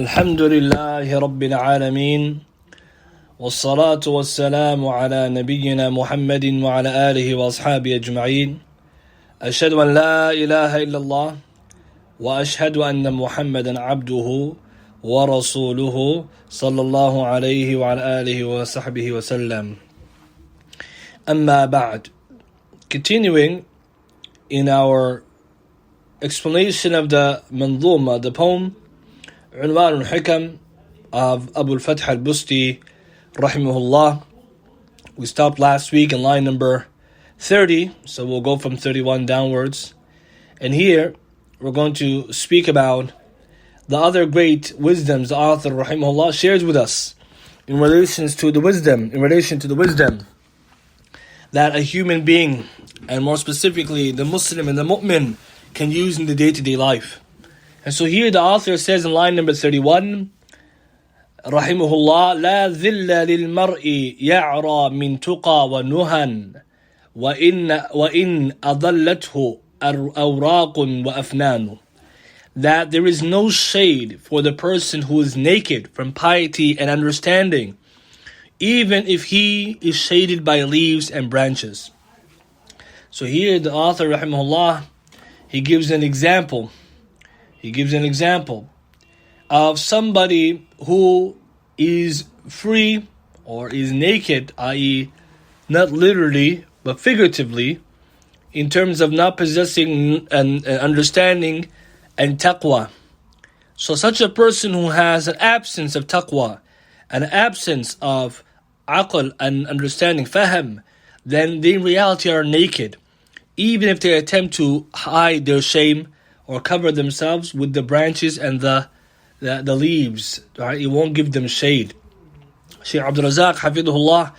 الحمد لله رب العالمين والصلاة والسلام على نبينا محمد وعلى آله وأصحابه أجمعين أشهد أن لا إله إلا الله وأشهد أن محمدا عبده ورسوله صلى الله عليه وعلى آله وصحبه وسلم أما بعد. Continuing in our explanation of the manzuma, the poem عنوان الحكم of Abul-Fath Al-Busti rahimahullah. We stopped last week in line number 30, so we'll go from 31 downwards. And here we're going to speak about the other great wisdoms the author rahimahullah shares with us in relation to the wisdom that a human being, and more specifically the Muslim and the mu'min, can use in the day-to-day life. And so here the author says in line number 31, rahimahullah, لا ذل للمرء يعرى من تقى ونهى وإن أضلته أوراق وأفنان. That there is no shade for the person who is naked from piety and understanding, even if he is shaded by leaves and branches. So here the author rahimahullah, he gives an example of somebody who is free or is naked, i.e. not literally but figuratively, in terms of not possessing an understanding and taqwa. So such a person who has an absence of taqwa, an absence of aql and understanding, fahm, then they in reality are naked, even if they attempt to hide their shame or cover themselves with the branches and the leaves. Right? It won't give them shade. Shaykh Abdul Razak, Hafidhullah,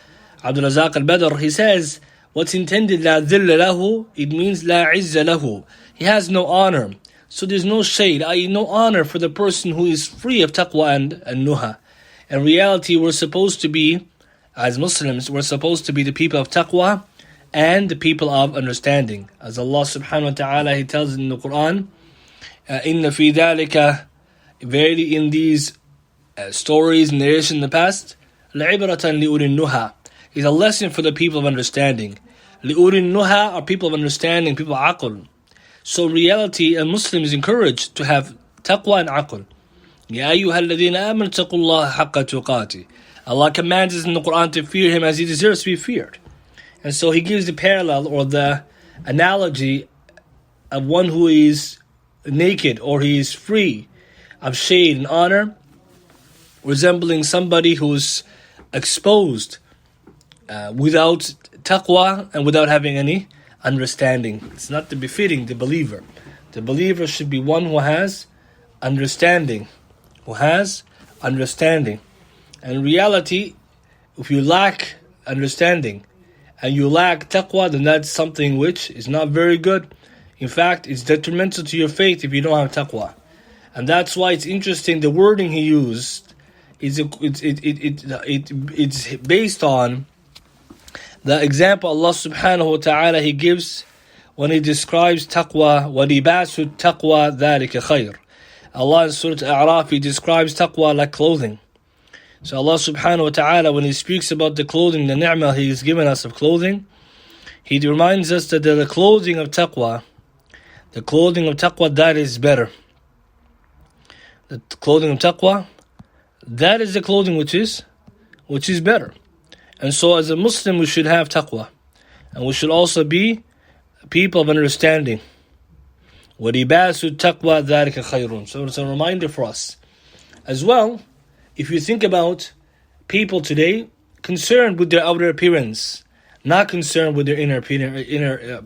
Abdul Razak al-Badr, he says, what's intended, لا ذل له, it means لا عز له. He has no honor. So there's no shade, i.e. no honor for the person who is free of taqwa and nuha. In reality, we're supposed to be, as Muslims, we're supposed to be the people of taqwa and the people of understanding. As Allah subhanahu wa ta'ala, He tells in the Quran, إِنَّ فِي ذَلِكَ, verily in these stories and narration in the past, لَعِبْرَةً لِأُولِي النُّهَى, is a lesson for the people of understanding. لِأُولِي النُّهَى are people of understanding, people of aql. So in reality, a Muslim is encouraged to have taqwa and aql. يَا أَيُّهَا الَّذِينَ آمَنُوا اتَّقُوا اللَّهَ حَقَّ تُقَاتِهِ. Allah commands us in the Quran to fear Him as He deserves to be feared. And so He gives the parallel or the analogy of one who is naked or he is free of shade and honor, resembling somebody who is exposed without taqwa and without having any understanding. It's not befitting the believer. The believer should be one who has understanding. And in reality, if you lack understanding and you lack taqwa, then that's something which is not very good. In fact, it's detrimental to your faith if you don't have taqwa. And that's why it's interesting, the wording he used it's based on the example Allah subhanahu wa ta'ala He gives when He describes taqwa. وَلِبَاسُ التَّقْوَى ذَلِكَ خَيْرٌ. Allah in Surah Al-A'raf, He describes taqwa like clothing. So Allah subhanahu wa ta'ala, when He speaks about the clothing, the ni'mah He has given us of clothing, He reminds us that the clothing of taqwa, that is better. The clothing of taqwa, that is the clothing which is better. And so as a Muslim, we should have taqwa. And we should also be people of understanding. وَلِبَاسُ التَّقْوَى ذَلِكَ خَيْرٌ. So it's a reminder for us. As well, if you think about people today, concerned with their outer appearance, not concerned with their inner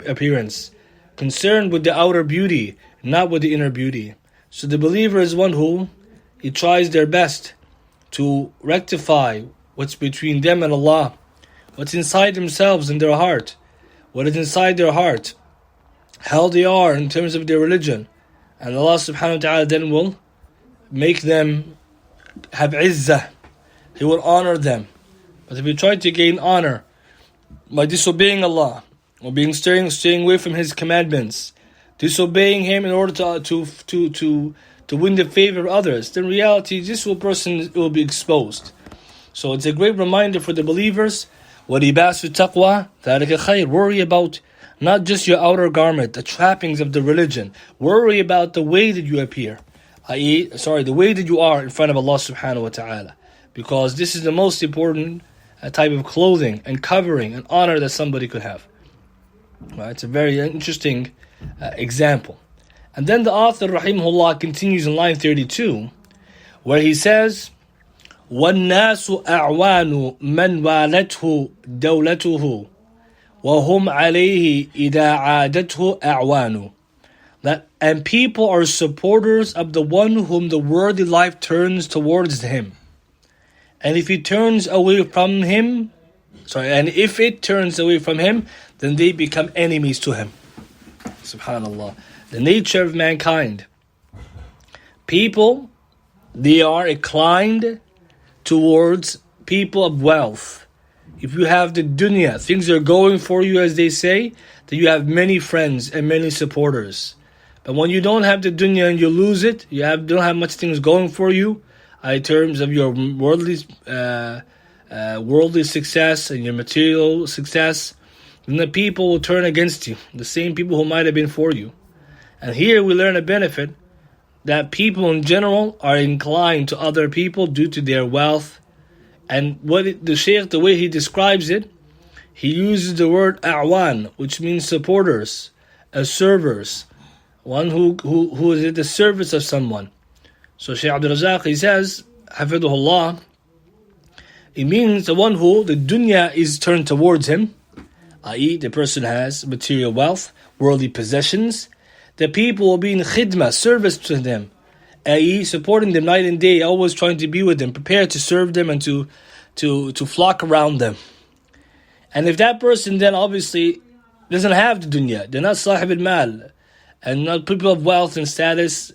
appearance, concerned with the outer beauty, not with the inner beauty. So the believer is one who he tries their best to rectify what's between them and Allah, what's inside themselves and their heart, what is inside their heart, how they are in terms of their religion. And Allah subhanahu wa ta'ala then will make them have izzah. He will honor them. But if you try to gain honor by disobeying Allah, or staying away from His commandments, disobeying Him in order to to win the favor of others, then in reality, this person will be exposed. So it's a great reminder for the believers. وَلِبَاسُ التَّقْوَى ذَلِكَ خَيْرٌ. Worry about not just your outer garment, the trappings of the religion. Worry about the way that you appear. The way that you are in front of Allah subhanahu wa ta'ala. Because this is the most important type of clothing and covering and honor that somebody could have. Right? It's a very interesting example. And then the author, rahimahullah, continues in line 32, where he says, وَالنَّاسُ أَعْوَانُ مَنْ وَالَتْهُ دَوْلَتُهُ وَهُمْ عَلَيْهِ إِذَا عَادَتْهُ أَعْوَانُ. And people are supporters of the one whom the worldly life turns towards him. And if he turns away from him, and if it turns away from him, then they become enemies to him. Subhanallah. The nature of mankind. People, they are inclined towards people of wealth. If you have the dunya, things are going for you, as they say, then you have many friends and many supporters. But when you don't have the dunya and you lose it, don't have much things going for you, in terms of your worldly success and your material success, then the people will turn against you, the same people who might have been for you. And here we learn a benefit that people in general are inclined to other people due to their wealth. And the Shaykh, the way he describes it, he uses the word a'wan, which means supporters, servers, one who is at the service of someone. So Shaykh Abdul Razak, he says, Hafidhullah, it means the one who the dunya is turned towards him, i.e. the person has material wealth, worldly possessions. The people will be in khidmah, service to them, i.e. supporting them night and day, always trying to be with them, prepared to serve them and to flock around them. And if that person then obviously doesn't have the dunya, they're not sahib al-mal, and not people of wealth and status,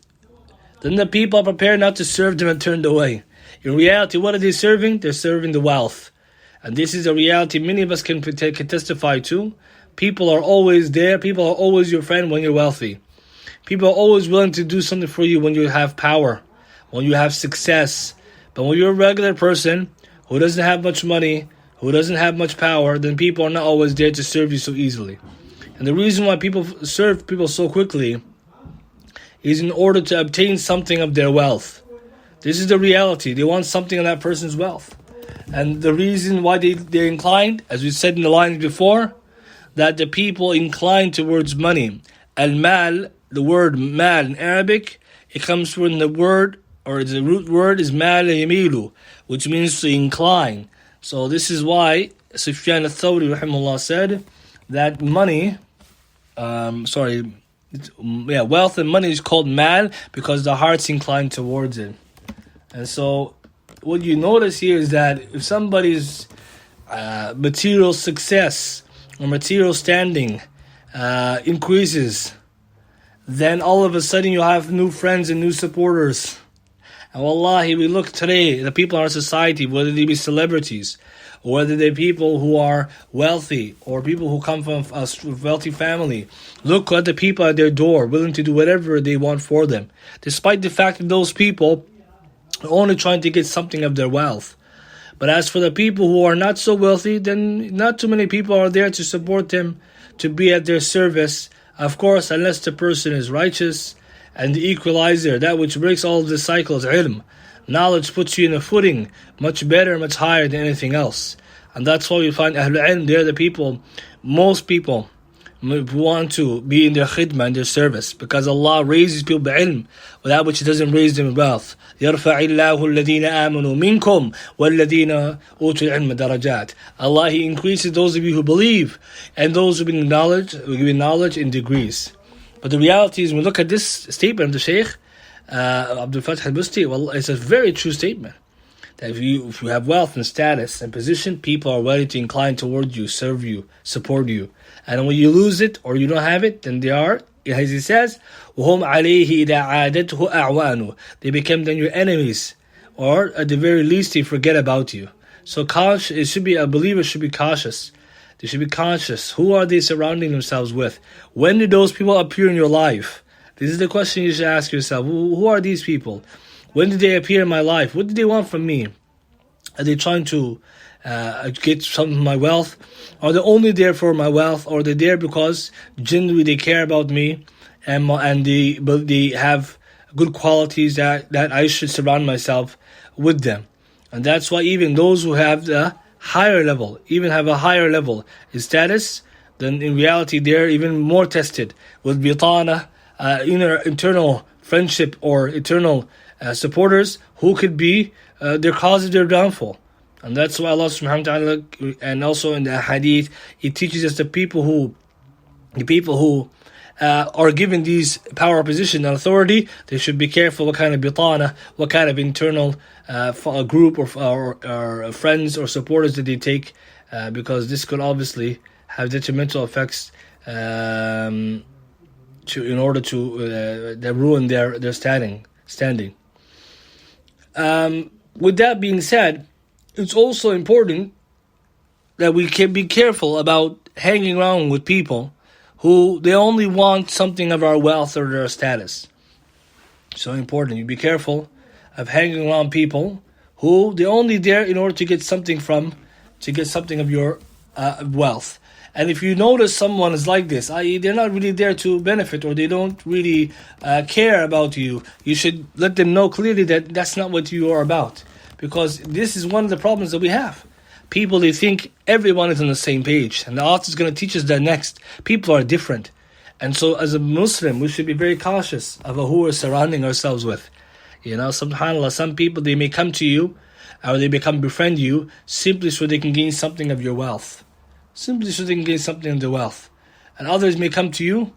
then the people are prepared not to serve them and turned away. In reality, what are they serving? They're serving the wealth. And this is a reality many of us can testify to. People are always there. People are always your friend when you're wealthy. People are always willing to do something for you when you have power, when you have success. But when you're a regular person who doesn't have much money, who doesn't have much power, then people are not always there to serve you so easily. And the reason why people serve people so quickly is in order to obtain something of their wealth. This is the reality. They want something of that person's wealth. And the reason why they're inclined, as we said in the lines before, that the people incline towards money. Al-mal, the word mal in Arabic, it comes from the word, or the root word is mal yamilu, which means to incline. So this is why Sufyan al-Thawri rahimahullah said that money, wealth and money is called mal because the heart's inclined towards it. And so what you notice here is that if somebody's material success or material standing increases, then all of a sudden you have new friends and new supporters. And wallahi, we look today, the people in our society, whether they be celebrities, or whether they're people who are wealthy, or people who come from a wealthy family, look at the people at their door, willing to do whatever they want for them, despite the fact that those people are only trying to get something of their wealth. But as for the people who are not so wealthy, then not too many people are there to support them, to be at their service. Of course, unless the person is righteous, and the equalizer, that which breaks all of the cycles, ilm. Knowledge puts you in a footing much better, much higher than anything else. And that's why we find Ahlul Ilm, they're the people, most people want to be in their khidmah, in their service, because Allah raises people by ilm, without which He doesn't raise them in wealth. يَرْفَعِ اللَّهُ الَّذِينَ آمَنُوا مِنْكُمْ وَالَّذِينَ أُوتُوا الْعِلْمَ دَرَجَاتٍ. Allah, He increases those of you who believe, and those who bring knowledge, who give knowledge in degrees. But the reality is, when we look at this statement of the Shaykh, Abul-Fath Al-Busti, well, it's a very true statement. That if you have wealth and status and position, people are ready to incline towards you, serve you, support you. And when you lose it or you don't have it, then they are, as he says, وَهُمْ عَلَيْهِ إِذَا عَادَتْهُ أَعْوَانُ. They become then your enemies, or at the very least they forget about you. So a believer should be cautious. They should be conscious. Who are they surrounding themselves with? When do those people appear in your life? This is the question you should ask yourself. Who are these people? When did they appear in my life? What did they want from me? Are they trying to get some of my wealth? Are they only there for my wealth? Or are they there because genuinely they care about me and they have good qualities that I should surround myself with them? And that's why even those who have the higher level, even have a higher level in status, then in reality they're even more tested with bitana, internal friendship or eternal supporters who could be their cause of their downfall. And that's why Allah subhanahu wa ta'ala, and also in the hadith, it teaches us the people who are given these power, position, and authority, they should be careful what kind of bitana, what kind of internal group or friends or supporters that they take, because this could obviously have detrimental effects in order to ruin their standing. With that being said, it's also important that we can be careful about hanging around with people who they only want something of our wealth or their status. So important. You be careful of hanging around people who they're only there in order to get something of your wealth. And if you notice someone is like this, i.e. they're not really there to benefit, or they don't really care about you, you should let them know clearly that that's not what you are about. Because this is one of the problems that we have. People, they think everyone is on the same page. And the author is going to teach us that next. People are different. And so as a Muslim, we should be very cautious of who we're surrounding ourselves with. SubhanAllah, some people, they may come to you, or they befriend you, simply so they can gain something of your wealth. Simply so they can gain something of their wealth. And others may come to you,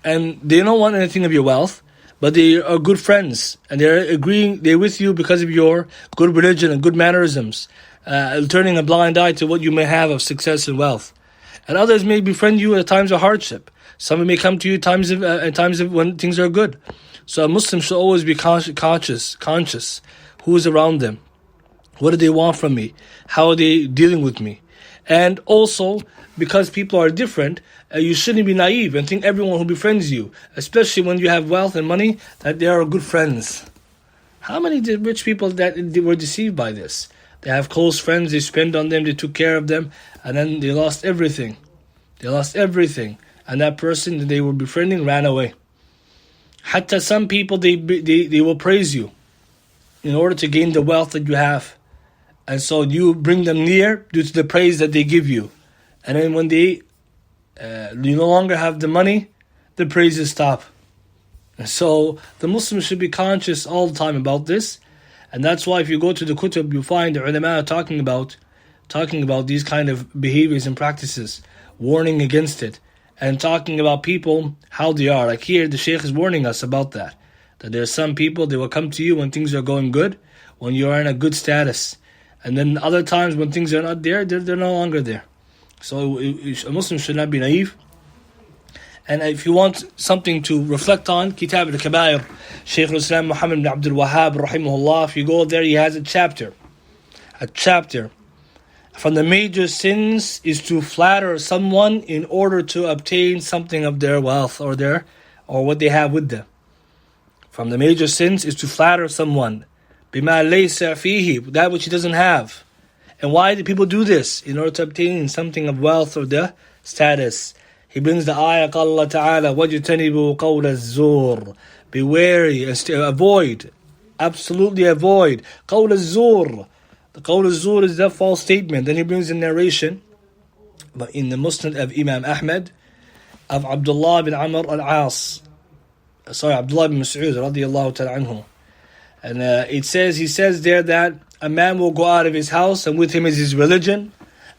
and they don't want anything of your wealth, but they are good friends, and they're with you because of your good religion and good mannerisms, turning a blind eye to what you may have of success and wealth. And others may befriend you at times of hardship. Some may come to you at times of when things are good. So a Muslim should always be conscious who is around them. What do they want from me? How are they dealing with me? And also, because people are different, you shouldn't be naive and think everyone who befriends you, especially when you have wealth and money, that they are good friends. How many rich people that they were deceived by this? They have close friends, they spend on them, they took care of them, and then they lost everything. And that person that they were befriending ran away. Hatta some people, they will praise you in order to gain the wealth that you have. And so you bring them near due to the praise that they give you. And then when you no longer have the money, the praises stop. And so the Muslims should be conscious all the time about this. And that's why if you go to the kutub, you find the ulama talking about these kind of behaviors and practices, warning against it, and talking about people, how they are. Like here, the Shaykh is warning us about that. That there are some people, they will come to you when things are going good, when you are in a good status. And then other times when things are not there, they're no longer there. So a Muslim should not be naive. And if you want something to reflect on, Kitab al-Kabair, Shaykh al-Islam Muhammad ibn Abdul Wahhab, rahimahullah, if you go there, he has a chapter. From the major sins is to flatter someone in order to obtain something of their wealth or what they have with them. From the major sins is to flatter someone. بِمَا لَيْسَ فِيهِ, that which he doesn't have. And why do people do this? In order to obtain something of wealth or the status. He brings the ayah, قال Allah Ta'ala, وَجْتَنِبُوا قَوْلَ الزُّورِ, be wary and avoid, absolutely avoid, قَوْلَ الزُّورِ. The qawl al-zur is that false statement. Then he brings a narration, but in the Musnad of Imam Ahmad, of Abdullah bin Amr al-As, Abdullah bin Mas'ud radiyallahu ta'ala anhu. And he says there that a man will go out of his house and with him is his religion,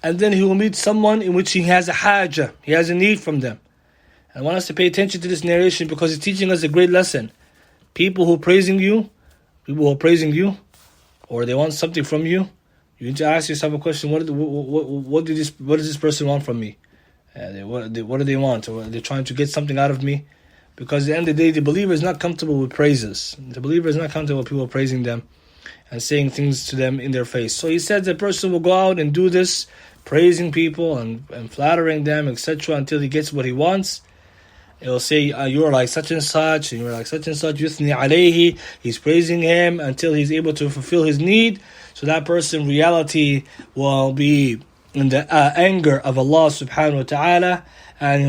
and then he will meet someone in which he has a haja, he has a need from them. And I want us to pay attention to this narration because it's teaching us a great lesson. People who are praising you, or they want something from you, you need to ask yourself a question: what does this person want from me? What do they want? Or are they trying to get something out of me? Because at the end of the day, the believer is not comfortable with praises. The believer is not comfortable with people praising them and saying things to them in their face. So he said the person will go out and do this, praising people and flattering them, etc., until he gets what he wants. It will say, you are like such and such, and you are like such and such. Yuthni alayhi. He's praising him until he's able to fulfill his need. So that person, in reality, will be in the anger of Allah subhanahu wa ta'ala, and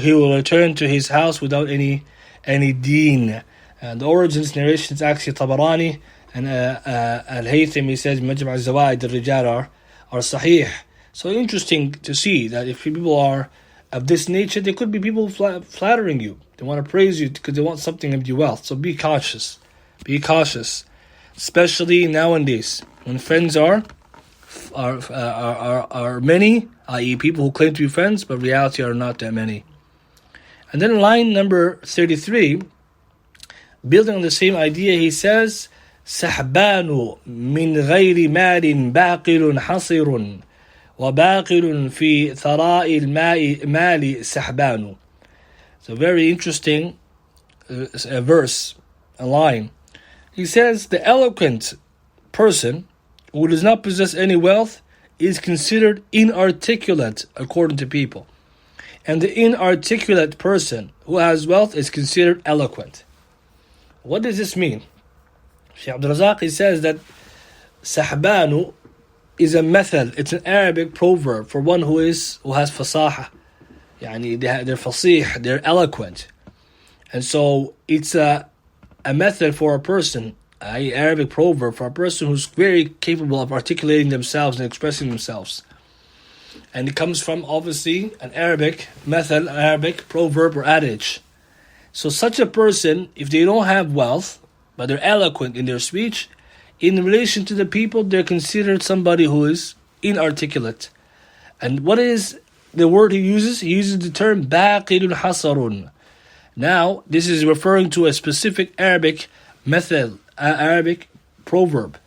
he will return to his house without any deen. And the origins narration is actually Tabarani, and Al-Haythami says Majma' al-Zawaid al-Rijal are sahih. So interesting to see that if people are of this nature, there could be people flattering you. They want to praise you because they want something of your wealth. So be cautious. Be cautious, especially nowadays when friends are many, i.e., people who claim to be friends, but reality are not that many. And then line number 33, building on the same idea, he says, سحبان من غير مال باقل حصر وباقل في ثراء المال سحبان. It's a very interesting verse, a line. He says, the eloquent person who does not possess any wealth is considered inarticulate according to people. And the inarticulate person who has wealth is considered eloquent. What does this mean? Shaykh Abdul Razak, he says that sahbanu is a method, it's an Arabic proverb for one who has fasaha. Yani they're fasih, they're eloquent. And so it's a method for a person, an Arabic proverb for a person who's very capable of articulating themselves and expressing themselves. And it comes from, obviously, an Arabic method, an Arabic proverb or adage. So such a person, if they don't have wealth, but they're eloquent in their speech, in relation to the people, they're considered somebody who is inarticulate. And what is the word he uses? He uses the term baqilun hasarun. Now, this is referring to a specific Arabic method, Arabic proverb,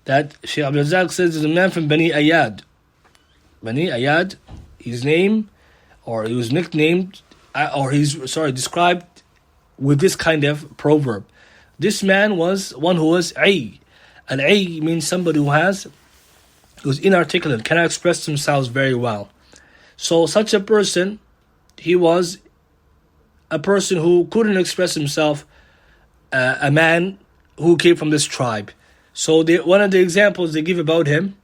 that Shaykh Abdul Razak says is a man from Bani Ayad. Bani Ayad, his name, or he was nicknamed, described with this kind of proverb. This man was one who was ay. Al-ay means somebody who's inarticulate, cannot express themselves very well. So such a person, he was a person who couldn't express himself, a man who came from this tribe. So one of the examples they give about him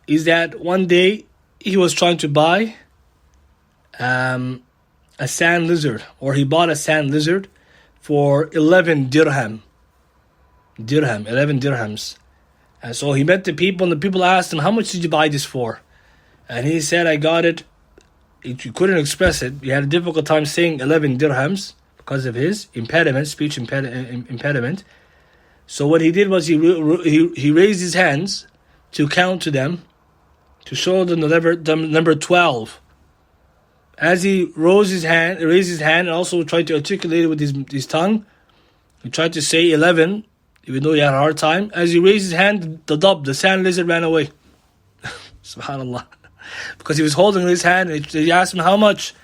is that one day he was trying to buy a sand lizard, or he bought a sand lizard for 11 11 dirhams. And so he met the people, and the people asked him, how much did you buy this for? And he said, I got it. He couldn't express it. He had a difficult time saying 11 dirhams because of his speech impediment. So what he did was he raised his hands to count to them, to show them the number 12. As he raised his hand and also tried to articulate it with his tongue, he tried to say 11, even though he had a hard time. As he raised his hand, the sand lizard ran away. Subhanallah. Because he was holding his hand, and he asked him how much.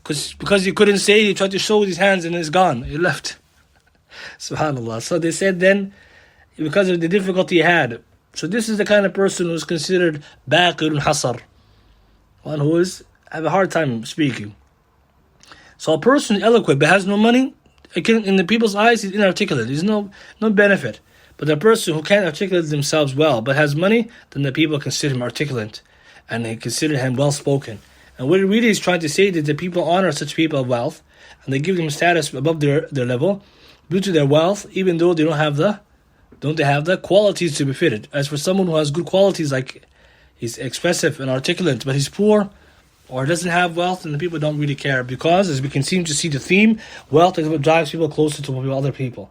Because he couldn't say, he tried to show with his hands, and it's gone. It left. Subhanallah. So they said then, because of the difficulty he had. So this is the kind of person who is considered baqilun hasar, one who have a hard time speaking. So a person is eloquent but has no money, in the people's eyes, he's inarticulate. There's no benefit. But the person who can't articulate themselves well but has money, then the people consider him articulate, and they consider him well spoken. And what it really is trying to say is that the people honor such people of wealth, and they give them status above their level due to their wealth, even though they don't have the qualities to befit it. As for someone who has good qualities, like he's expressive and articulate, but he's poor or doesn't have wealth, and the people don't really care, because as we can seem to see the theme, wealth is what drives people closer to other people.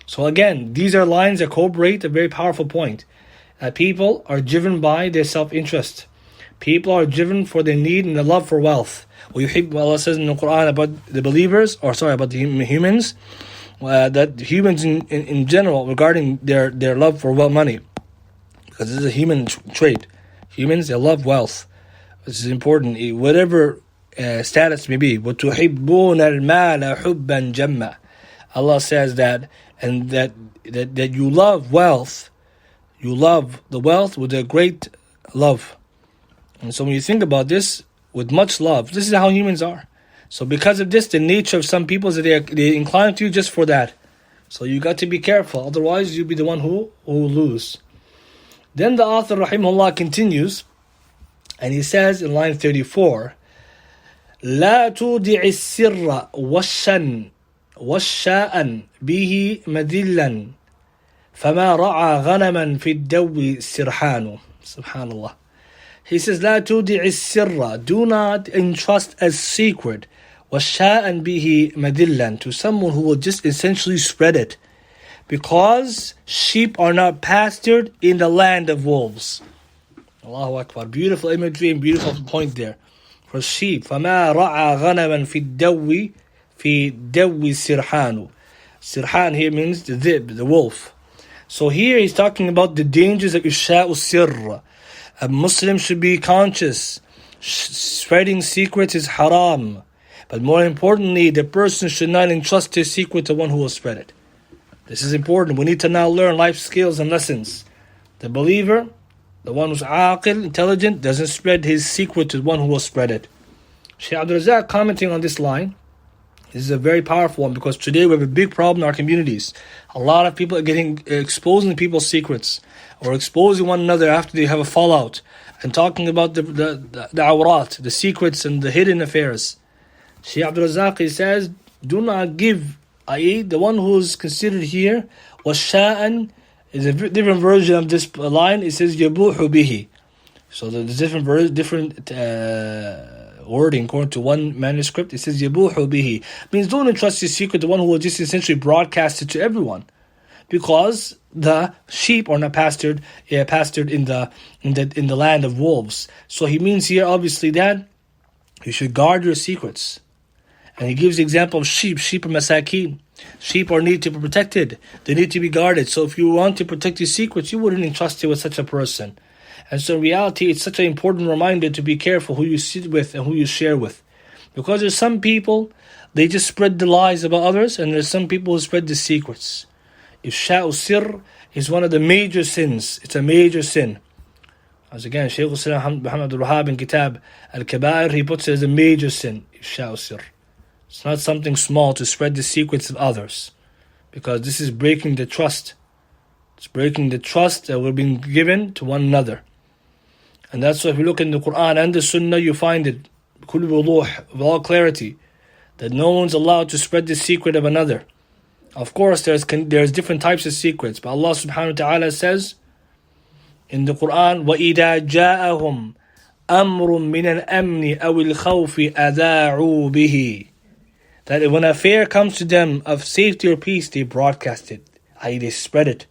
So again, these are lines that corroborate a very powerful point, that people are driven by their self-interest. People are driven for their need and their love for wealth. Allah says in the Quran about the believers, about the humans, that humans in general, regarding their love for money, because this is a human trait. Humans, they love wealth. This is important, whatever status may be. وَتُحِبُّونَ الْمَالَ حُبًّا جَمًّا. Allah says that you love wealth. You love the wealth with a great love. And so when you think about this, with much love, this is how humans are. So because of this, the nature of some people is that they incline to you just for that. So you got to be careful, otherwise you'll be the one who will lose. Then the author rahimahullah continues, and he says in line 34, لا تودع السر والشاء به مدلا فما رعى غنما في الدو سرحان. Subhanallah. He says, لا تودع السر, do not entrust a secret, وَالشَّاءً بِهِ مَدِلًّا, to someone who will just essentially spread it. Because sheep are not pastured in the land of wolves. Allahu Akbar. Beautiful imagery and beautiful point there. For sheep, فَمَا رَعَى غَنَمًا فِي الدَّوِّ سِرْحَانُ. Sirhan here means the dhib, the wolf. So here he's talking about the dangers of إِفْشَاءُ السِّرِّ. A Muslim should be conscious. Spreading secrets is haram. But more importantly, the person should not entrust his secret to one who will spread it. This is important. We need to now learn life skills and lessons. The believer, the one who's aqil, intelligent, doesn't spread his secret to one who will spread it. Shaykh Abdul Razak commenting on this line, this is a very powerful one, because today we have a big problem in our communities. A lot of people are exposing people's secrets, or exposing one another after they have a fallout, and talking about the awrat, the secrets and the hidden affairs. Shaykh Abdul Razak, he says, do not give, i.e. the one who is considered here, وَالشَّاءً is a different version of this line. It says يَبُوحُ بِهِ. So there's different wording according to one manuscript. It says يَبُوحُ بِهِ. Means don't entrust your secret to one who will just essentially broadcast it to everyone. Because the sheep are not pastured in the land of wolves. So he means here obviously that you should guard your secrets. And he gives the example of sheep. Sheep are masakeen. Sheep need to be protected. They need to be guarded. So if you want to protect your secrets, you wouldn't entrust it with such a person. And so in reality, it's such an important reminder to be careful who you sit with and who you share with. Because there's some people, they just spread the lies about others, and there's some people who spread the secrets. Ifsha'u sir is one of the major sins. It's a major sin. As again, Shaykh Muhammad Abdul Wahhab in Kitab Al-Kaba'ir, he puts it as a major sin. Ifsha'u sir. It's not something small to spread the secrets of others, because this is breaking the trust. It's breaking the trust that we're being given to one another. And that's why if you look in the Quran and the Sunnah, you find it with all clarity that no one's allowed to spread the secret of another. Of course, there's different types of secrets, but Allah subhanahu wa ta'ala says in the Quran, وَإِذَا جَاءَهُمْ أَمْرٌ مِّنَ الْأَمْنِ أَوِ الْخَوْفِ أَذَاعُوا بِهِ. That when an affair comes to them of safety or peace, they broadcast it, i.e. they spread it.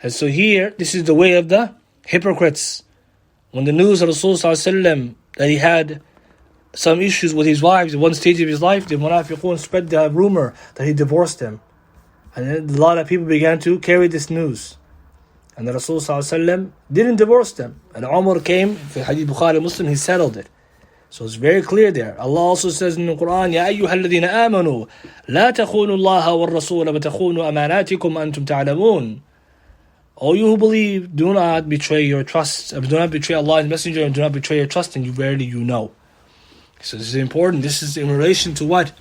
And so here, this is the way of the hypocrites. When the news of Rasulullah that he had some issues with his wives at one stage of his life, the munafiqun spread the rumor that he divorced them. And then a lot of people began to carry this news. And the Rasulullah didn't divorce them. And Umar came, في Hadith Bukhari Muslim, he settled it. So it's very clear there. Allah also says in the Quran, يَا أَيُّهَا الَّذِينَ آمَنُوا لَا تَخُونُوا اللَّهَ وَالرَّسُولَ وَتَخُونُوا أَمَانَاتِكُمْ أَنْتُمْ تَعْلَمُونَ. O you who believe, do not betray your trust. Do not betray Allah's messenger, and do not betray your trust, and you know. So this is important. This is in relation to what?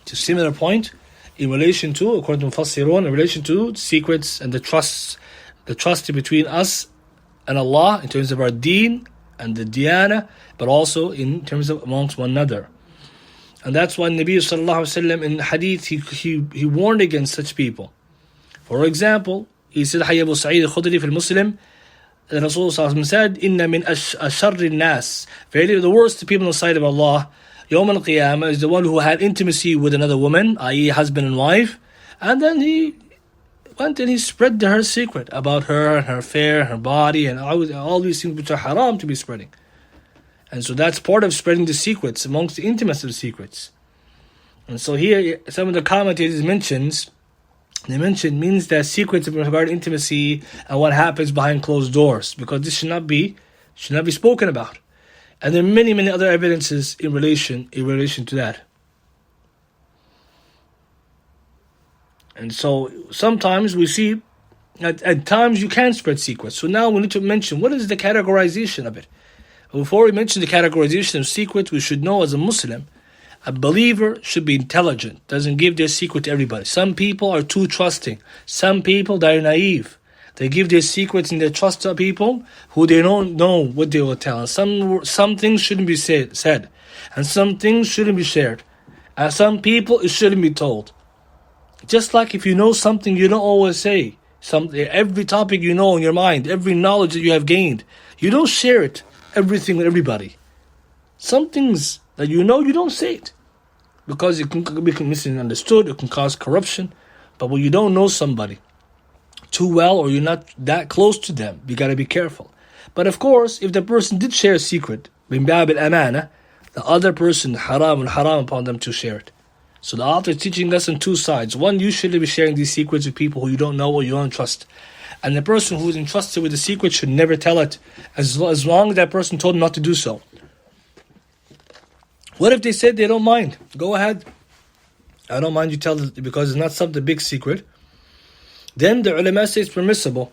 To a similar point. In relation to, according to Mufassirun, in relation to secrets and the trust between us and Allah in terms of our deen and the diyana, but also in terms of amongst one another. And that's why Nabi sallallahu alaihi wasallam in hadith he warned against such people. For example, he said, Hayy Abu Sa'id al-Khudri fil Muslim, the Rasulullah said, Inna min asharri nas, very the worst people in the sight of Allah, Yawm al-Qiyamah, is the one who had intimacy with another woman, i.e. husband and wife, and then he went and he spread her secret about her and her affair, her body, and all these things which are haram to be spreading. And so that's part of spreading the secrets, amongst the intimacy of the secrets. And so here, some of the commentators means that secrets in regard to intimacy and what happens behind closed doors, because this should not be spoken about. And there are many, many other evidences in relation to that. And so sometimes we see, at times you can spread secrets. So now we need to mention, what is the categorization of it? Before we mention the categorization of secrets, we should know as a Muslim, A believer should be intelligent, doesn't give their secret to everybody. Some people are too trusting. Some people, they're naive. They give their secrets and their trust to people who they don't know what they will tell. And some things shouldn't be said. And some things shouldn't be shared. And some people, it shouldn't be told. Just like if you know something, you don't always say. Every topic you know in your mind, every knowledge that you have gained, you don't share it, everything with everybody. Some things that you know, you don't say it. Because it can be misunderstood, it can cause corruption. But when you don't know somebody too well, or you're not that close to them, you got to be careful. But of course, if the person did share a secret, bin bab al-amana, the other person, haram upon them to share it. So the author is teaching us on two sides. One, you shouldn't be sharing these secrets with people who you don't know or you don't trust. And the person who is entrusted with the secret should never tell it, as long as that person told him not to do so. What if they said they don't mind? Go ahead. I don't mind you tell it, because it's not something big secret. Then the ulama say it's permissible.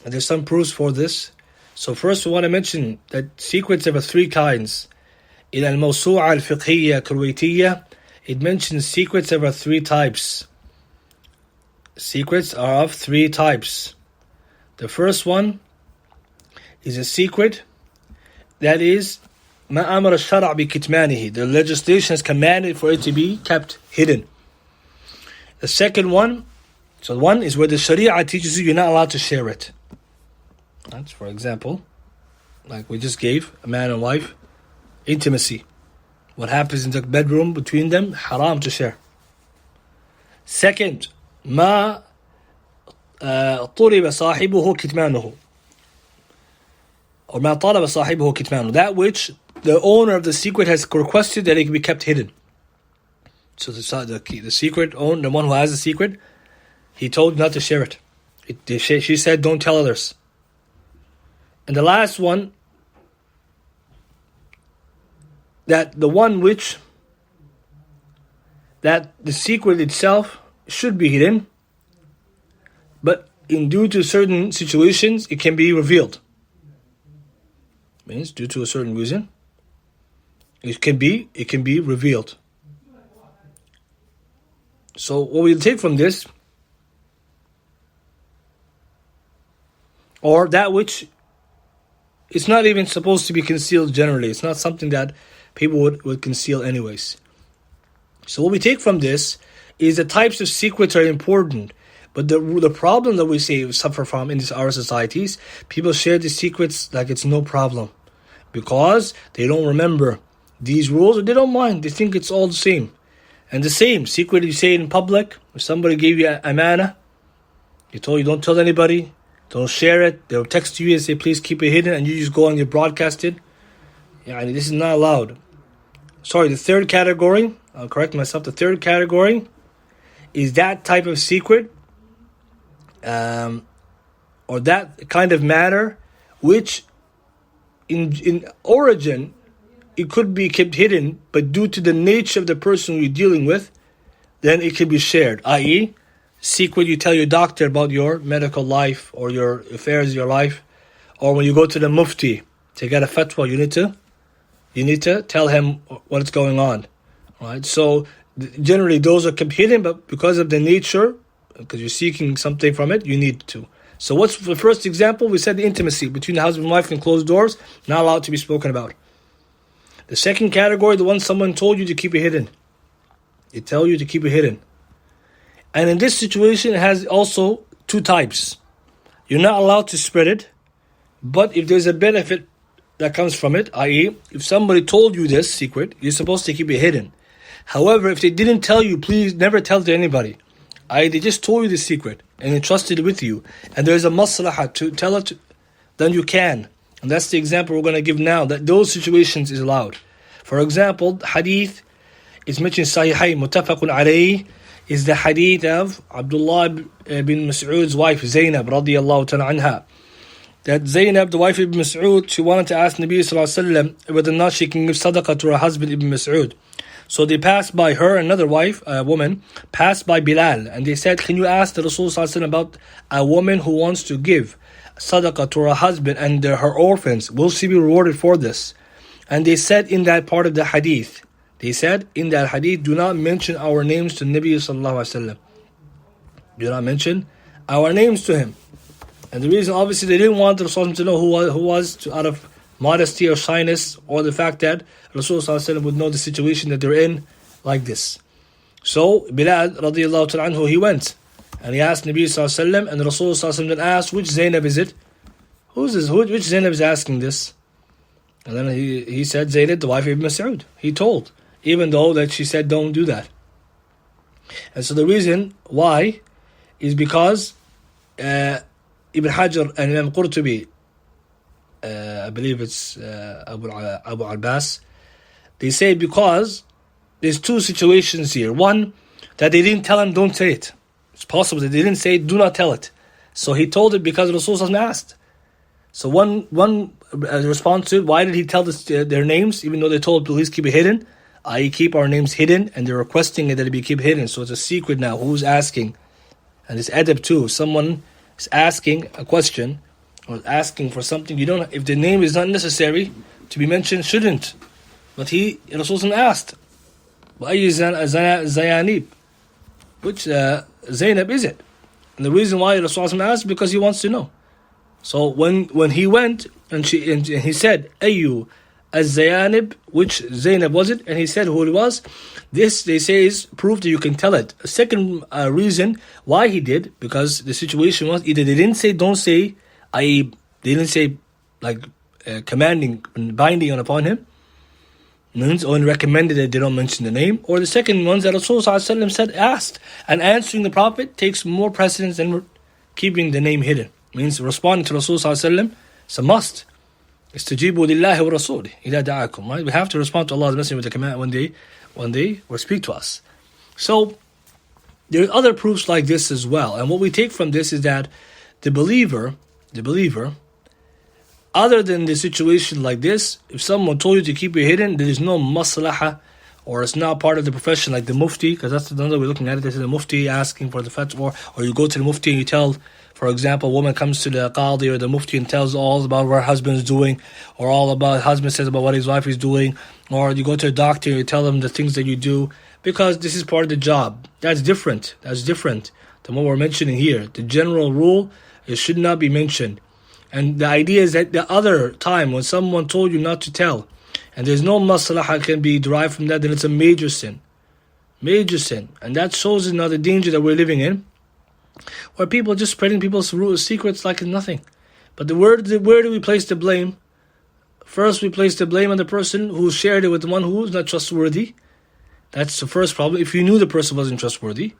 And there's some proofs for this. So first we want to mention that secrets are of three kinds. In al-Mawsu'a al-Fiqhiyya Kuwaitiyya, it mentions secrets are of three types. Secrets are of three types. The first one is a secret that is ما أمر الشرع بكتمانه. The legislation has commanded for it to be kept hidden. The second one, so one is where the Sharia teaches you you're not allowed to share it. That's, for example, like we just gave, a man and wife, intimacy. What happens in the bedroom between them, haram to share. Second, ما طلب صاحبه كتمانه, or ما طلب صاحبه كتمانه, that which the owner of the secret has requested that it can be kept hidden. So the secret owner, the one who has the secret, he told not to share it. She said, don't tell others. And the last one, that the one which, that the secret itself should be hidden, but due to certain situations, it can be revealed. Means due to a certain reason, it can be revealed. So what we'll take from this, or that which it's not even supposed to be concealed generally. It's not something that people would conceal anyways. So what we take from this is the types of secrets are important. But the problem that we suffer from in our societies, people share these secrets like it's no problem. Because they don't remember these rules, or they don't mind. They think it's all the same. And the same secret you say in public, if somebody gave you amana, you told you don't tell anybody, don't share it, they'll text you and say please keep it hidden, and you just go on and broadcast it. This is not allowed. Sorry, the third category, I'll correct myself, the third category is that type of secret, or that kind of matter, which in origin it could be kept hidden, but due to the nature of the person you're dealing with, then it can be shared. I.e., secret you tell your doctor about your medical life or your affairs of your life, or when you go to the mufti to get a fatwa, you need to tell him what's going on. Right? So generally those are kept hidden, but because of the nature, because you're seeking something from it, you need to. So what's the first example? We said the intimacy between the husband and wife in closed doors, not allowed to be spoken about. The second category, the one someone told you to keep it hidden. They tell you to keep it hidden. And in this situation, it has also two types. You're not allowed to spread it, but if there's a benefit that comes from it, i.e., if somebody told you this secret, you're supposed to keep it hidden. However, if they didn't tell you, please never tell to anybody. They just told you the secret and entrusted it with you, and there's a maslahah to tell it, then you can. And that's the example we're going to give now, that those situations is allowed. For example, hadith is mentioned Sahihayn, muttafaqun alayhi, is the hadith of Abdullah ibn Mas'ud's wife, Zainab, radiyallahu ta'ala anha. That Zainab, the wife of Ibn Mas'ud, she wanted to ask Nabi sallallahu alayhi wa sallam whether or not she can give sadaqah to her husband Ibn Mas'ud. So they passed by her, another wife, a woman, passed by Bilal, and they said, can you ask the Rasul sallallahu alayhi wa sallam about a woman who wants to give sadaqah to her husband and her orphans? Will she be rewarded for this? And they said in that part of the hadith They said in that hadith, do not mention our names to Nabi sallallahu alaihi wasallam. Do not mention our names to him. And the reason, obviously, they didn't want the Rasul to know who was out of modesty or shyness, or the fact that Rasul sallallahu alaihi wasallam would know the situation that they're in like this. So Bilal radiallahu ta'ala anhu, he went and he asked Nabi sallallahu alaihi wasallam, and the Rasul sallallahu alaihi wasallam then asked, which Zainab is it? Who's this? Which Zainab is asking this? And then he said, Zainab, the wife of Ibn Mas'ud. He told, even though that she said don't do that. And so the reason why is because Ibn Hajar and Imam Qurtubi, I believe it's Abu Abbas, they say because there's two situations here. One, that they didn't tell him don't say it. It's possible that they didn't say do not tell it. So he told it because Rasul asked. So one response to it, why did he tell their names even though they told please keep it hidden? I keep our names hidden, and they're requesting it that it be kept hidden. So it's a secret now. Who's asking? And it's adab too. Someone is asking a question or asking for something. You don't. If the name is not necessary to be mentioned, shouldn't. But Rasul asked, Zayanib, which Zainab is it? And the reason why Rasul asked because he wants to know. So when he went and he said, Ayu Az-Zayanib, which Zainab was it? And he said who it was. This, they say, is proof that you can tell it. A second reason why he did, because the situation was either they didn't say don't say, i.e. they didn't say like commanding and binding upon him, or recommended that they don't mention the name, or the second one that Rasulullah said asked, and answering the Prophet takes more precedence than keeping the name hidden. Means responding to Rasulullah, it's a must. Istajibu lillahi wa rasulih ila da'akum. Right? We have to respond to Allah's Messenger with the command when they or speak to us. So there are other proofs like this as well. And what we take from this is that the believer, other than the situation like this, if someone told you to keep it hidden, there is no maslaha, or it's not part of the profession like the mufti, because that's another way we're looking at it. This is the mufti asking for the fatwa, or you go to the mufti and you tell, for example, a woman comes to the qadi or the mufti and tells all about what her husband is doing, or all about husband says about what his wife is doing, or you go to a doctor and you tell them the things that you do, because this is part of the job. That's different. That's different than what we're mentioning here. The general rule, it should not be mentioned. And the idea is that the other time when someone told you not to tell, and there's no maslaha can be derived from that, then it's a major sin. Major sin. And that shows us now the danger that we're living in, where people are just spreading people's secrets like it's nothing. But where do we place the blame? First, we place the blame on the person who shared it with the one who is not trustworthy. That's the first problem, if you knew the person wasn't trustworthy.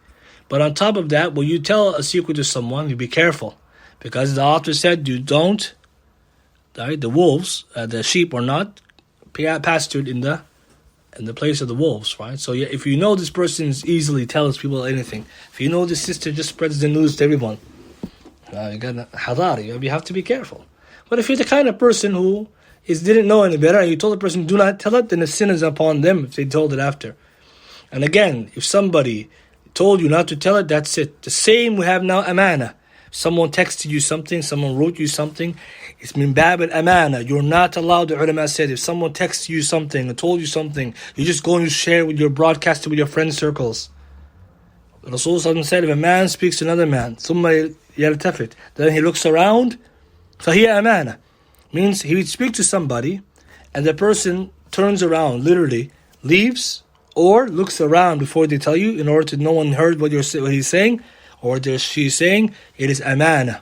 But on top of that, when you tell a secret to someone, you be careful. Because the author said you don't, right? The wolves, the sheep are not pastured in the place of the wolves, right? So if you know this person easily tells people anything, if you know this sister just spreads the news to everyone, you got hadar, you have to be careful. But if you're the kind of person who didn't know any better, and you told the person do not tell it, then the sin is upon them if they told it after. And again, if somebody told you not to tell it, that's it. The same we have now, amana. Someone texted you something, someone wrote you something, it's min bab al-amana. You're not allowed, the ulama said, if someone texts you something or told you something, you just go and you share with your broadcast with your friend circles. Rasulullah said, if a man speaks to another man, ثُمَّ يَلْتَفِتْ, then he looks around, فَهِيَ amana. Means he would speak to somebody, and the person turns around, literally, leaves, or looks around before they tell you, in order to no one heard what he's saying, or she's saying, it is amana.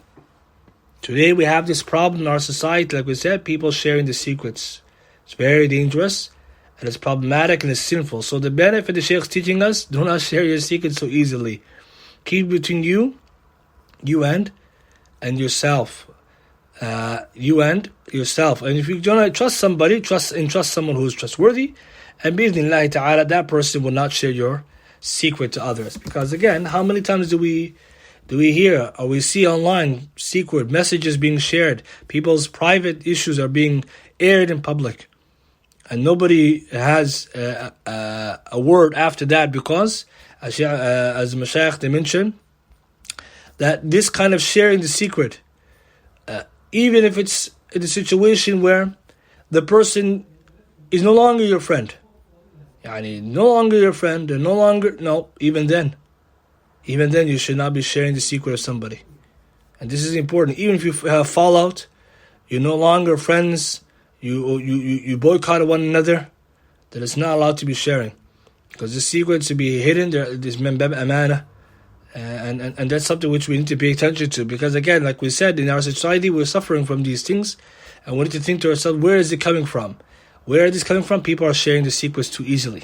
Today we have this problem in our society, like we said, people sharing the secrets. It's very dangerous, and it's problematic, and it's sinful. So the benefit the Shaykh's teaching us, do not share your secrets so easily. Keep between you and yourself. You and yourself. And if you don't trust somebody, trust someone who is trustworthy, and bi'idhnillahi ta'ala, that person will not share your secret to others. Because again, how many times do we hear or we see online secret messages being shared? People's private issues are being aired in public, and nobody has a word after that, because as Mashaykh they mention that this kind of sharing the secret, even if it's in a situation where the person is no longer your friend, Yani, no longer your friend, they're no longer, no, even then you should not be sharing the secret of somebody. And this is important. Even if you have fallout, you're no longer friends, you boycott one another, then it's not allowed to be sharing. Because the secrets to be hidden, there's min bab amana. And that's something which we need to pay attention to. Because again, like we said, in our society, we're suffering from these things. And we need to think to ourselves, where is it coming from? Where is this coming from? People are sharing the secrets too easily.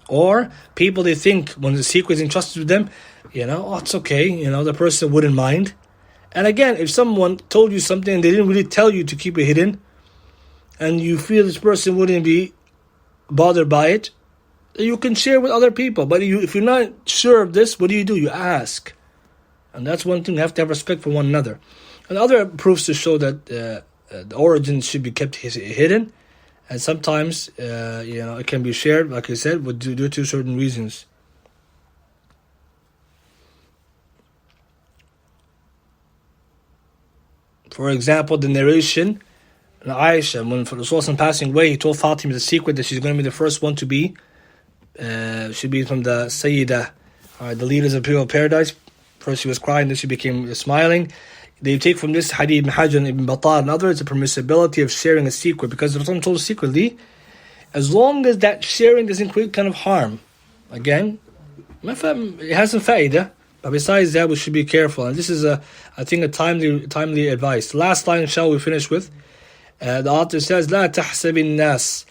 Or people, they think when the secret is entrusted to them, it's okay, the person wouldn't mind. And again, if someone told you something and they didn't really tell you to keep it hidden, and you feel this person wouldn't be bothered by it, you can share with other people. But if you're not sure of this, what do? You ask. And that's one thing, you have to have respect for one another. And other proofs to show that the origins should be kept hidden. And sometimes, it can be shared, like I said, due to certain reasons. For example, the narration, Aisha, when Rasul passing away, he told Fatima the secret that she's going to be the first one to be, should be from the Sayyidah, the leaders of people of paradise. First she was crying, then she became smiling. They take from this hadith Ibn Hajar and Ibn Battal and others the permissibility of sharing a secret, because the Rasul told secretly, as long as that sharing doesn't create kind of harm. Again, it has some fa'idah, but besides that, we should be careful. And this is I think a timely advice. The last line, inshallah, we finish with. The author says, لا تحسب الناس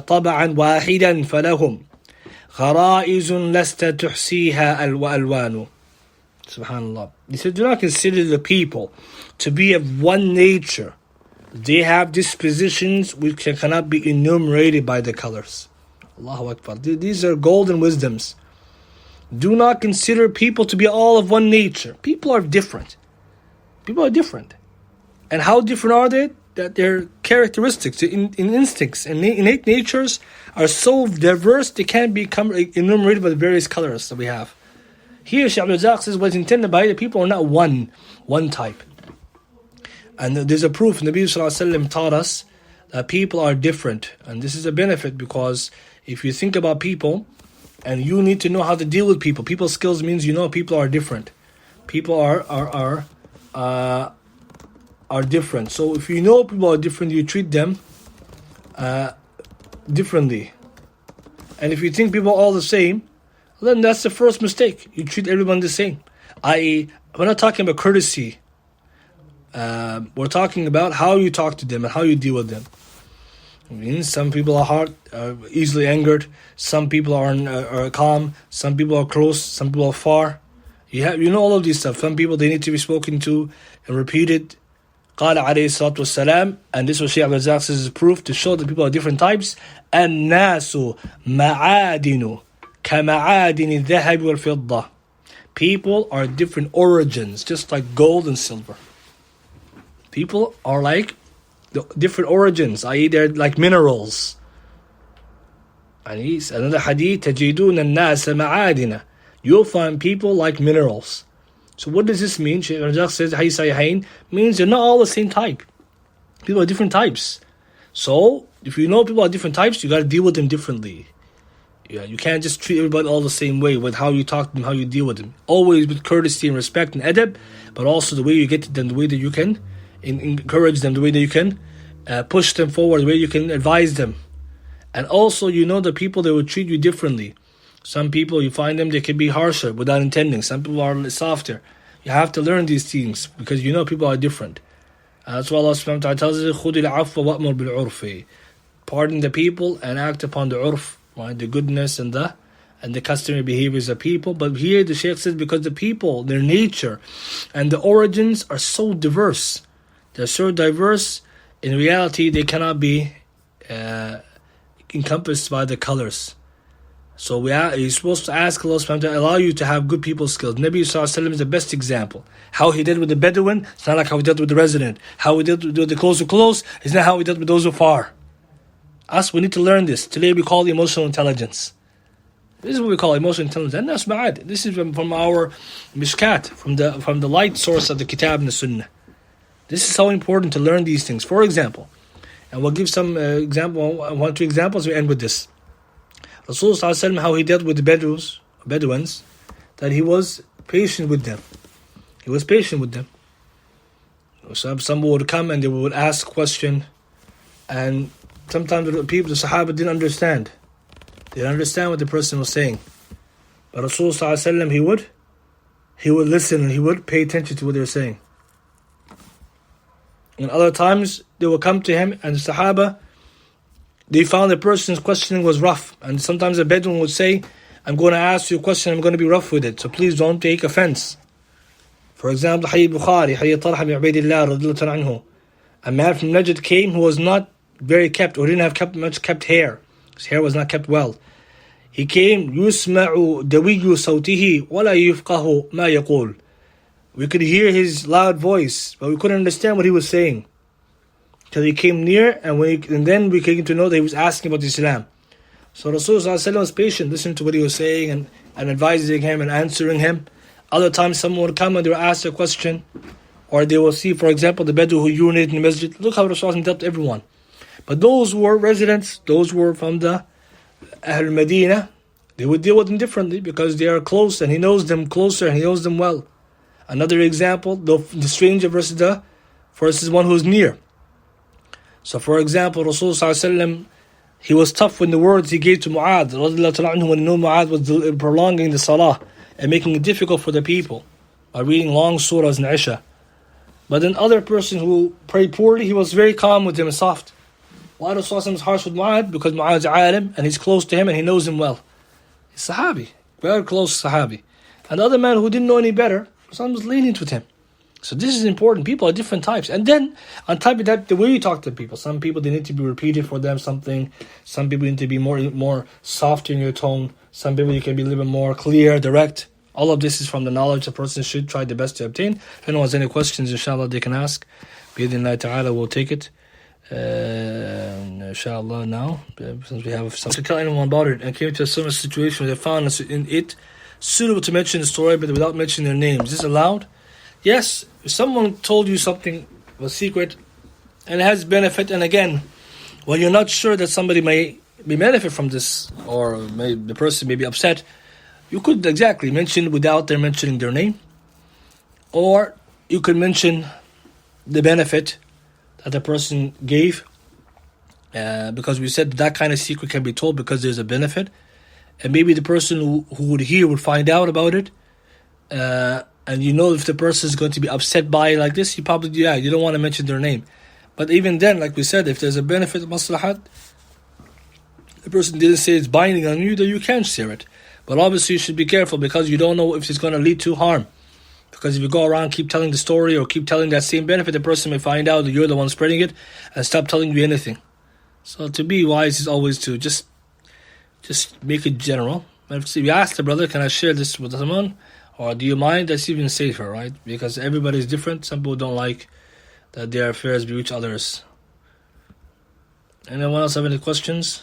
طبعا واحدا فلهم غرائز لست تحصيها الوان. Subhanallah. He said, do not consider the people to be of one nature. They have dispositions which cannot be enumerated by the colors. Allahu Akbar. These are golden wisdoms. Do not consider people to be all of one nature. People are different. And how different are they? That their characteristics, in instincts, and innate natures are so diverse they can't become enumerated by the various colors that we have. Here, Shaykh Abdul Razak says what's intended by it, people are not one type. And there's a proof. Nabi Sallallahu Alaihi Wasallam taught us that people are different. And this is a benefit, because if you think about people, and you need to know how to deal with people. People skills means people are different. People are different. So if you know people are different, you treat them differently. And if you think people are all the same, then that's the first mistake. You treat everyone the same. I.e., we're not talking about courtesy. We're talking about how you talk to them and how you deal with them. I mean, some people are easily angered. Some people are calm. Some people are close. Some people are far. You know all of these stuff. Some people, they need to be spoken to and repeated. قال عليه الصلاة والسلام, and this was Shaykh Abdul Razak says is proof to show that people are different types. الناس معادن كمعادن الذهب والفضة. People are different origins, just like gold and silver. People are like different origins, i.e. they're like minerals. And another hadith, تجدون الناس معادن. You'll find people like minerals. So what does this mean? Shaykh Razak says, Hayy Sahihain, means they're not all the same type. People are different types. So, if you know people are different types, you got to deal with them differently. Yeah, you can't just treat everybody all the same way with how you talk to them, how you deal with them. Always with courtesy and respect and adab, but also the way you get to them, the way that you can encourage them, the way that you can push them forward, the way you can advise them. And also, the people, they will treat you differently. Some people, you find them, they can be harsher without intending. Some people are softer. You have to learn these things because people are different. That's why Allah subhanahu wa ta'ala tells us, خُذِ الْعَفْوَ وَأْمُرْ بِالْعُرْفِ. Pardon the people and act upon the urf, right? The goodness and the customary behaviors of people. But here the Shaykh says, because the people, their nature and the origins are so diverse. They're so diverse, in reality they cannot be encompassed by the colors. So you're supposed to ask Allah subhanahu wa ta'ala to allow you to have good people skills. Nabi sallallahu alaihi wasallam is the best example. How he dealt with the Bedouin, it's not like how he dealt with the resident. How he dealt with the close to close, it's not how he dealt with those who are far. Us, we need to learn this. Today we call it emotional intelligence. This is what we call emotional intelligence. And that's ma'ad. This is from our mishkat, from the light source of the kitab and the sunnah. This is how important to learn these things. For example, And we'll give some one or two examples. We end with this. Rasulullah how he dealt with the Bedouins, that he was patient with them. He was patient with them. So someone would come and they would ask a question, and sometimes the Sahaba didn't understand. They didn't understand what the person was saying. But Rasulullah he would listen and he would pay attention to what they were saying. And other times they would come to him, and the Sahaba, they found the person's questioning was rough. And sometimes a Bedouin would say, I'm going to ask you a question, I'm going to be rough with it, so please don't take offense. For example, Hadith Bukhari, Hadith Talha ibn Ubaydillah radiyallahu anhu. A man from Najd came who was not very kept, or didn't have much kept hair. His hair was not kept well. He came, يُسْمَعُ دَوِيُّ صَوْتِهِ وَلَا يُفْقَهُ مَا يَقُولُ. We could hear his loud voice, but we couldn't understand what he was saying. Till he came near, and then we came to know that he was asking about Islam. So Rasulullah was patient, listening to what he was saying and advising him and answering him. Other times someone would come and they would ask a question, or they will see, for example, the Bedouin who urinated in the masjid. Look how Rasulullah dealt with everyone. But those who were residents, those who were from the Ahl Medina, they would deal with them differently because they are close and he knows them closer and he knows them well. Another example, the stranger versus one who is near. So for example, Rasulullah he was tough when the words he gave to Mu'adh when he knew Mu'adh was prolonging the salah and making it difficult for the people by reading long surahs in Isha. But then other person who prayed poorly, he was very calm with him and soft. Why Rasulullah was harsh with Mu'adh? Because Mu'adh is alim and he's close to him and he knows him well. He's Sahabi, very close Sahabi. And the other man who didn't know any better, Rasulullah was lenient with him. So this is important. People are different types. And then on top of that, the way you talk to people. Some people, they need to be repeated for them something. Some people need to be more soft in your tone. Some people you can be a little bit more clear, direct. All of this is from the knowledge a person should try the best to obtain. If anyone has any questions, inshallah, they can ask. Bi-idhnillahi ta'ala, we'll take it. Inshallah now, since we have something to tell anyone about it, and came to a similar situation where they found in it suitable to mention the story, but without mentioning their names. Is this allowed? Yes, if someone told you something was secret and it has benefit, and again, when you're not sure that somebody may be benefit from this, or the person may be upset, you could exactly mention without their mentioning their name, or you could mention the benefit that the person gave, because we said that kind of secret can be told because there's a benefit, and maybe the person who would hear would find out about it, and you know if the person is going to be upset by it like this, you don't want to mention their name. But even then, like we said, if there's a benefit, maslahat, the person didn't say it's binding on you, then you can share it. But obviously you should be careful because you don't know if it's going to lead to harm. Because if you go around keep telling the story or keep telling that same benefit, the person may find out that you're the one spreading it and stop telling you anything. So to be wise is always to just make it general. If you ask the brother, can I share this with someone? Or do you mind? That's even safer, right? Because everybody is different. Some people don't like that their affairs reach others. Anyone else have any questions?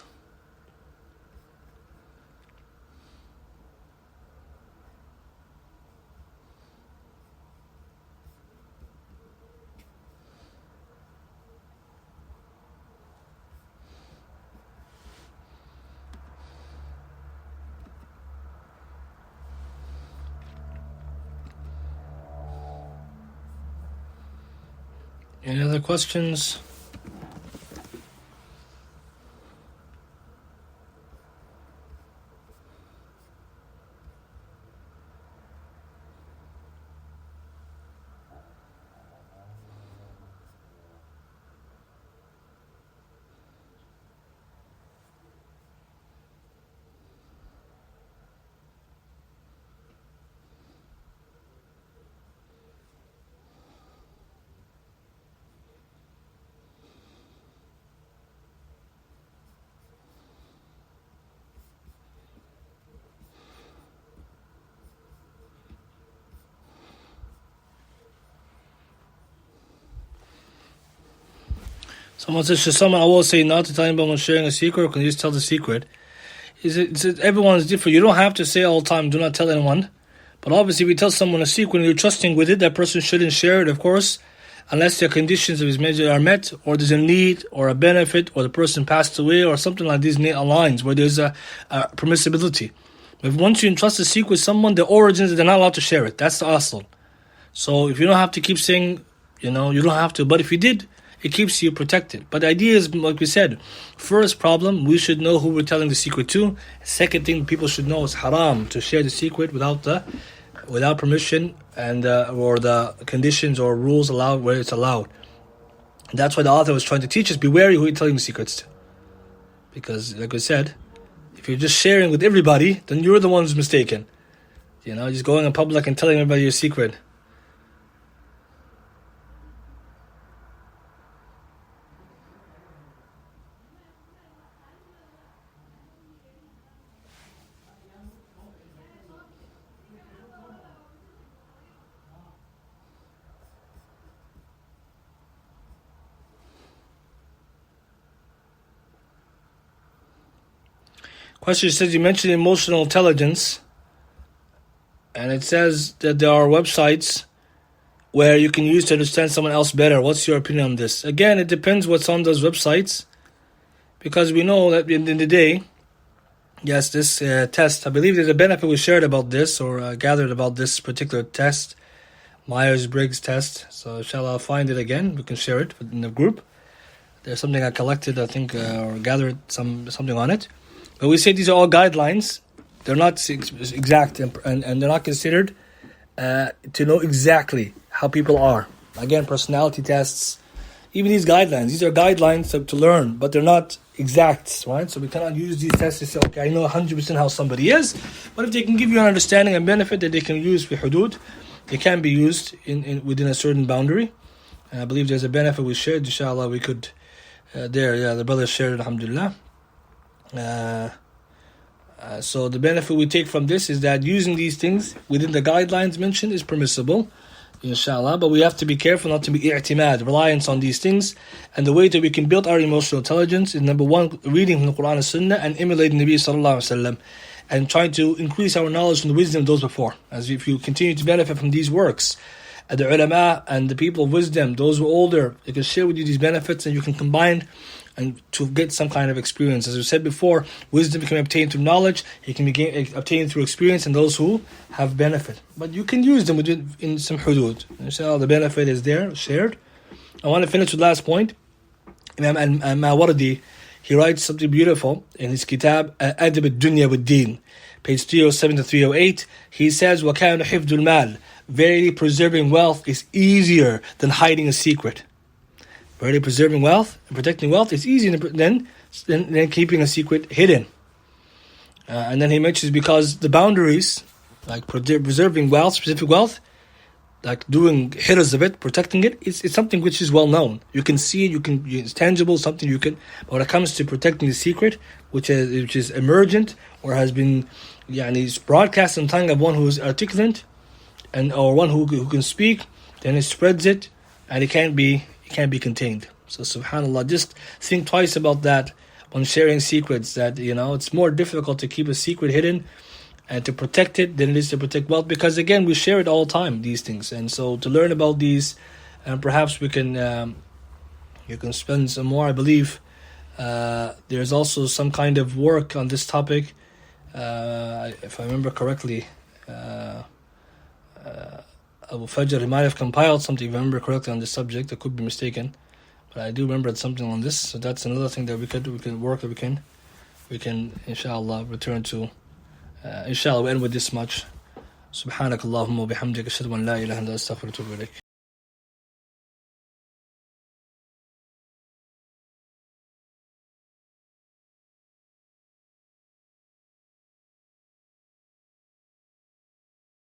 Any other questions? Someone says, should someone always say not to tell anybody when sharing a secret, or can you just tell the secret? Everyone is different. You don't have to say all the time, do not tell anyone. But obviously, if you tell someone a secret and you're trusting with it, that person shouldn't share it, of course. unless the conditions of his marriage are met, or there's a need or a benefit, or the person passed away, or something like these lines where there's a permissibility. If once you entrust a secret with someone, the origins, they're not allowed to share it. That's the asl. So if you don't have to keep saying, you don't have to. But if you did, it keeps you protected. But the idea is, like we said, first problem, we should know who we're telling the secret to. Second thing people should know is haram to share the secret without permission and or the conditions or rules allowed where it's allowed. And that's why the author was trying to teach us, be wary who you're telling the secrets to. Because, like we said, if you're just sharing with everybody, then you're the one who's mistaken. Just going in public and telling everybody your secret. Question says, you mentioned emotional intelligence, and it says that there are websites where you can use to understand someone else better. What's your opinion on this? Again, it depends what's on those websites, because we know that in the day, yes, this test, I believe there's a benefit we shared about this, or gathered about this particular test, Myers-Briggs test. So inshallah, I'll find it again. We can share it in the group. There's something I collected, I think, or gathered something on it. But we say these are all guidelines. They're not exact, and they're not considered to know exactly how people are. Again, personality tests, even these guidelines. These are guidelines to learn, but they're not exact, right? So we cannot use these tests to say, okay, I know 100% how somebody is. But if they can give you an understanding and benefit that they can use for hudud, they can be used within a certain boundary. And I believe there's a benefit we shared. Inshallah, we could the brother shared it, alhamdulillah. So the benefit we take from this is that using these things within the guidelines mentioned is permissible, inshallah, but we have to be careful not to be i'timad, reliance on these things. And the way that we can build our emotional intelligence is, number one, reading from the Quran and Sunnah and emulating Nabi sallallahu alaihi wasallam, and trying to increase our knowledge from the wisdom of those before. As if you continue to benefit from these works, the ulama and the people of wisdom, those who are older, they can share with you these benefits, and you can combine and to get some kind of experience. As we said before, wisdom can be obtained through knowledge, it can be obtained through experience and those who have benefit. But you can use them in some hudud. Inshallah, the benefit is there, shared. I want to finish with the last point. Imam al-Mawardi, he writes something beautiful in his kitab, Adab al-Dunya wad-Din, page 307 to 308. He says, وَكَانَ حِفْدُ الْمَالِ, verily preserving wealth is easier than hiding a secret. Verily preserving wealth and protecting wealth is easier than keeping a secret hidden. And then he mentions, because the boundaries, like preserving wealth, specific wealth, like doing hirs of it, protecting it, it's something which is well known. You can see it, it's tangible, something you can. But when it comes to protecting the secret, which is emergent or has been broadcast in the tongue of one who is articulate or one who can speak, then it spreads it, and it can't be contained. So subhanallah, just think twice about that when sharing secrets, that it's more difficult to keep a secret hidden and to protect it than it is to protect wealth, because again, we share it all the time, these things. And so to learn about these, and perhaps we can you can spend some more. I believe there's also some kind of work on this topic, if I remember correctly. Abu-Fajr, he might have compiled something, if I remember correctly, on this subject. I could be mistaken, but I do remember something on this. So that's another thing that we can work, that we can inshallah return to. Inshallah, we end with this much. Subhanakallahumma wa bihamdika, ashhadu an la ilaha illa anta, astaghfiruka wa atubu ilaik.